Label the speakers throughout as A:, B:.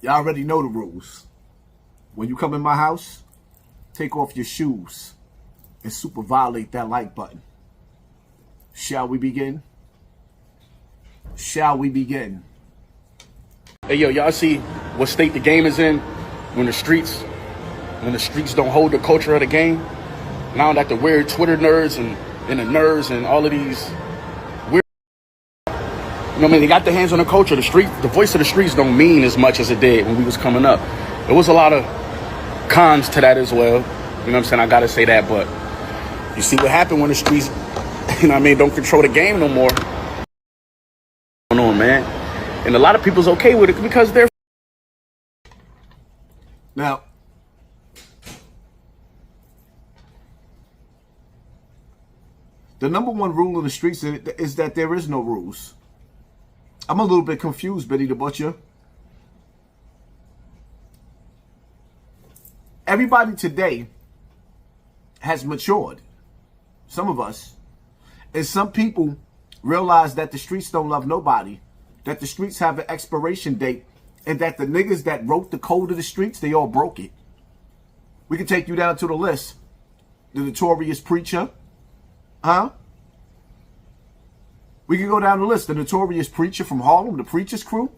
A: Y'all already know the rules. When you come in my house, take off your shoes and super violate that like button. Shall we begin? Shall we begin?
B: Hey, yo, y'all see what state the game is in when the streets don't hold the culture of the game? Now that the weird Twitter nerds and the nerds and all of these weird, you know what I mean? They got their hands on the culture. The voice of the streets don't mean as much as it did when we was coming up. There was a lot of cons to that as well. You know what I'm saying? I gotta say that, but you see what happened when the streets, you know what I mean, don't control the game no more. Going on, man. And a lot of people's okay with it because they're...
A: Now, the number one rule in the streets is that there is no rules. I'm a little bit confused, Benny the Butcher. Everybody today has matured. Some of us. And some people realize that the streets don't love nobody. That the streets have an expiration date. And that the niggas that wrote the code of the streets, they all broke it. We can take you down to the list. The Notorious Preacher. Huh? We can go down the list. The Notorious Preacher from Harlem, the Preacher's Crew.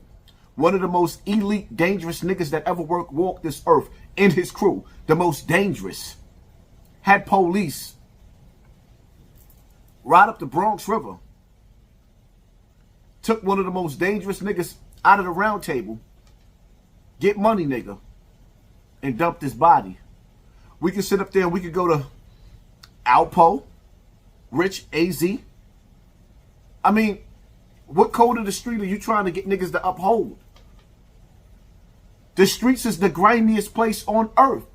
A: One of the most elite, dangerous niggas that ever walked this earth in his crew. The most dangerous. Had police ride up the Bronx River. Took one of the most dangerous niggas out of the round table. Get money, nigga. And dumped his body. We can sit up there and we could go to Alpo. Rich AZ. I mean, what code of the street are you trying to get niggas to uphold? The streets is the grimiest place on earth.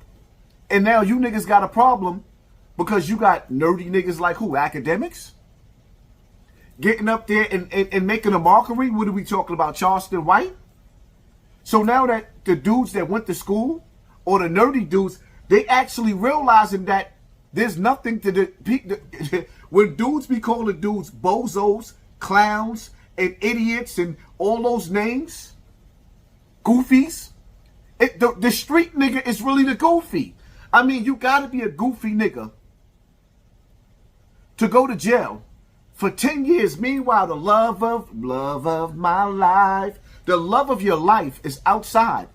A: And now you niggas got a problem because you got nerdy niggas like who? Academics? Getting up there and making a mockery? What are we talking about? Charleston White? So now that the dudes that went to school, or the nerdy dudes, they actually realizing that there's nothing to the... When dudes be calling dudes bozos, clowns, and idiots, and all those names, goofies, the street nigga is really the goofy. I mean, you gotta be a goofy nigga to go to jail for 10 years. Meanwhile, the love of my life, the love of your life is outside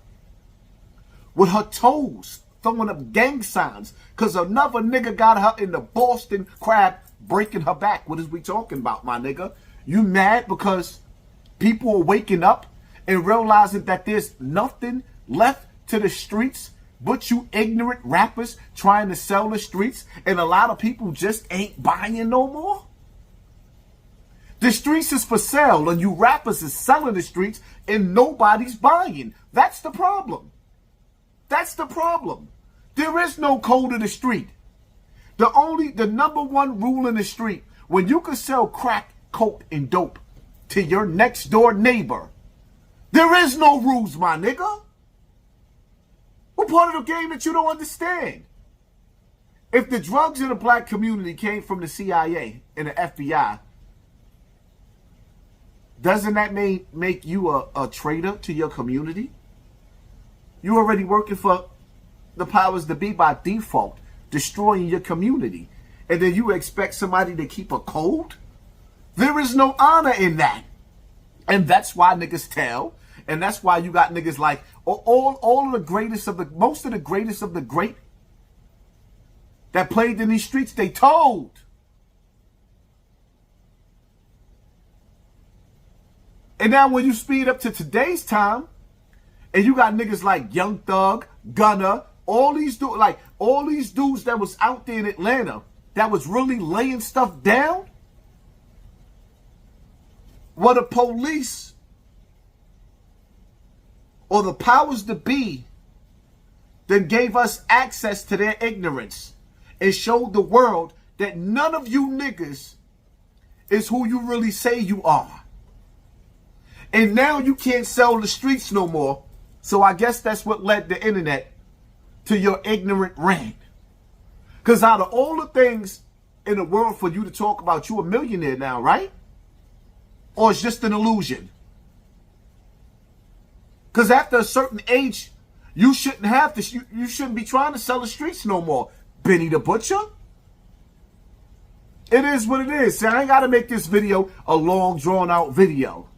A: with her toes throwing up gang signs because another nigga got her in the Boston Crab breaking her back. What is we talking about, my nigga? You mad because people are waking up and realizing that there's nothing left to the streets but you ignorant rappers trying to sell the streets, and a lot of people just ain't buying no more? The streets is for sale and you rappers is selling the streets and nobody's buying. That's the problem. That's the problem. There is no code of the street. The number one rule in the street, when you can sell crack, coke, and dope to your next door neighbor, there is no rules, my nigga. What part of the game that you don't understand? If the drugs in the black community came from the CIA and the FBI, doesn't that make you a traitor to your community? You already working for the powers that be by default, destroying your community. And then you expect somebody to keep a code? There is no honor in that. And that's why niggas tell. And that's why you got niggas like all of the greatest of the, most of the greatest of the great that played in these streets, they told. And now when you speed up to today's time, and you got niggas like Young Thug, Gunna, all these dudes that was out there in Atlanta that was really laying stuff down, what the police or the powers that be then gave us access to their ignorance and showed the world that none of you niggas is who you really say you are. And now you can't sell the streets no more. So I guess that's what led the internet to your ignorant rant. Because out of all the things in the world for you to talk about, you a millionaire now, right? Or it's just an illusion? Because after a certain age, you shouldn't have to. You shouldn't be trying to sell the streets no more, Benny the Butcher. It is what it is. See, I ain't got to make this video a long, drawn-out video.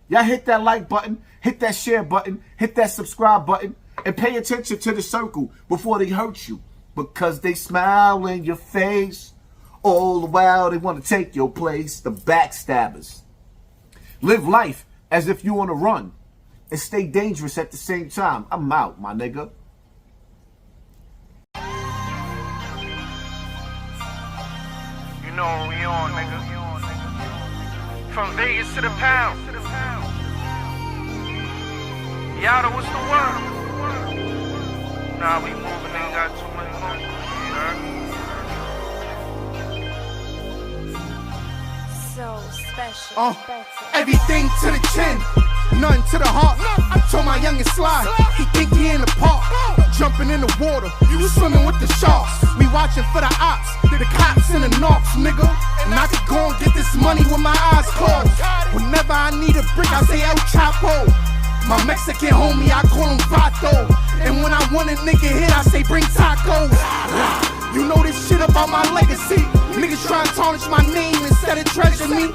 A: Y'all hit that like button, hit that share button, hit that subscribe button, and pay attention to the circle before they hurt you. Because they smile in your face. All the while they want to take your place. The backstabbers. Live life as if you on a run. And stay dangerous at the same time. I'm out, my nigga.
C: You know what we on, nigga. From Vegas to the pound. Yada, what's the word? Nah, we moving, ain't got too many motions.
D: So special.
E: Everything to the chin, nothing to the heart. I told my youngest slide, he think he in the park. Jumping in the water, you swimming with the sharks. Me watching for the ops, the cops and the knocks, nigga. And I could go and get this money with my eyes closed. Whenever I need a brick, I say El Chapo. My Mexican homie, I call him Vato. And when I want a nigga hit, I say bring tacos. You know this shit about my legacy. Niggas try to tarnish my name instead of treasure me.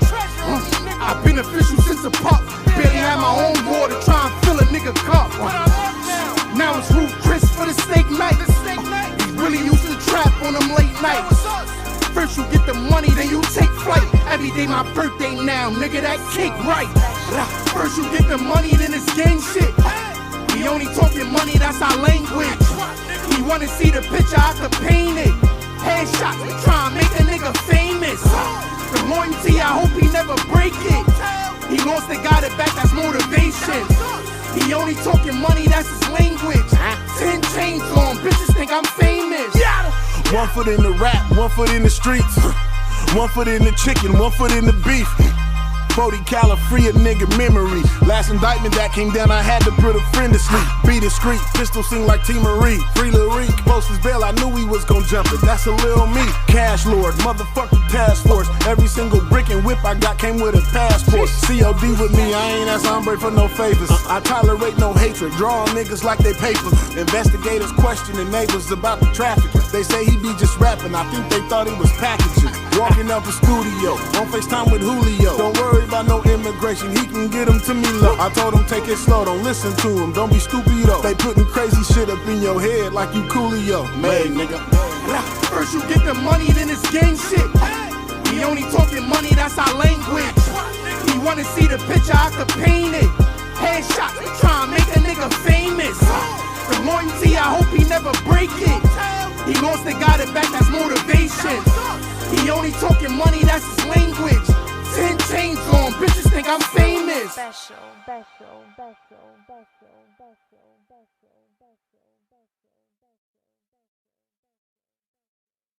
E: I've been official since a pup. Barely had my own water, try and fill a nigga cup. Now it's Ruth Chris for the steak night. He really used to trap on them late nights. First you get the money, then you take flight. Every day my birthday now, nigga, that cake right. First you get the money, then it's gang shit. We only talking money, that's our language. He wanna see the picture, I could paint it. Headshots, we try and make a nigga famous. The loyalty, I hope he never break it. He lost the guy that back, that's motivation. He only talking money, that's his language. 10 chains on, bitches think I'm famous.
F: 1 foot in the rap, 1 foot in the streets. 1 foot in the chicken, 1 foot in the beef. 40 cal free a nigga memory. Last indictment that came down, I had to put a friend to sleep. Be discreet, pistol sing like T. Marie. Free Lil Reek, post his bail, I knew he was gon' jump it. That's a lil me. Cash lord, motherfucking task force. Every single brick and whip I got came with a passport. COD with me, I ain't ask hombre for no favors. I tolerate no hatred, draw on niggas like they paper. Investigators questioning neighbors about the traffic. They say he be just rapping, I think they thought he was packaging. Walking up a studio, on FaceTime with Julio. Don't worry about no immigration, he can get them to me low. I told him take it slow, don't listen to him, don't be stupid though. They putting crazy shit up in your head like you Coolio. Made nigga.
E: First you get the money, then it's gang shit. We only talking money, that's our language. He wanna see the picture, I could paint it. Headshots, we try and make a nigga famous. The loyalty, I hope he never break it. He lost the guy that back, that's motivation. He only talking money, that's his language. 10 chains on, bitches think I'm famous.
D: Special.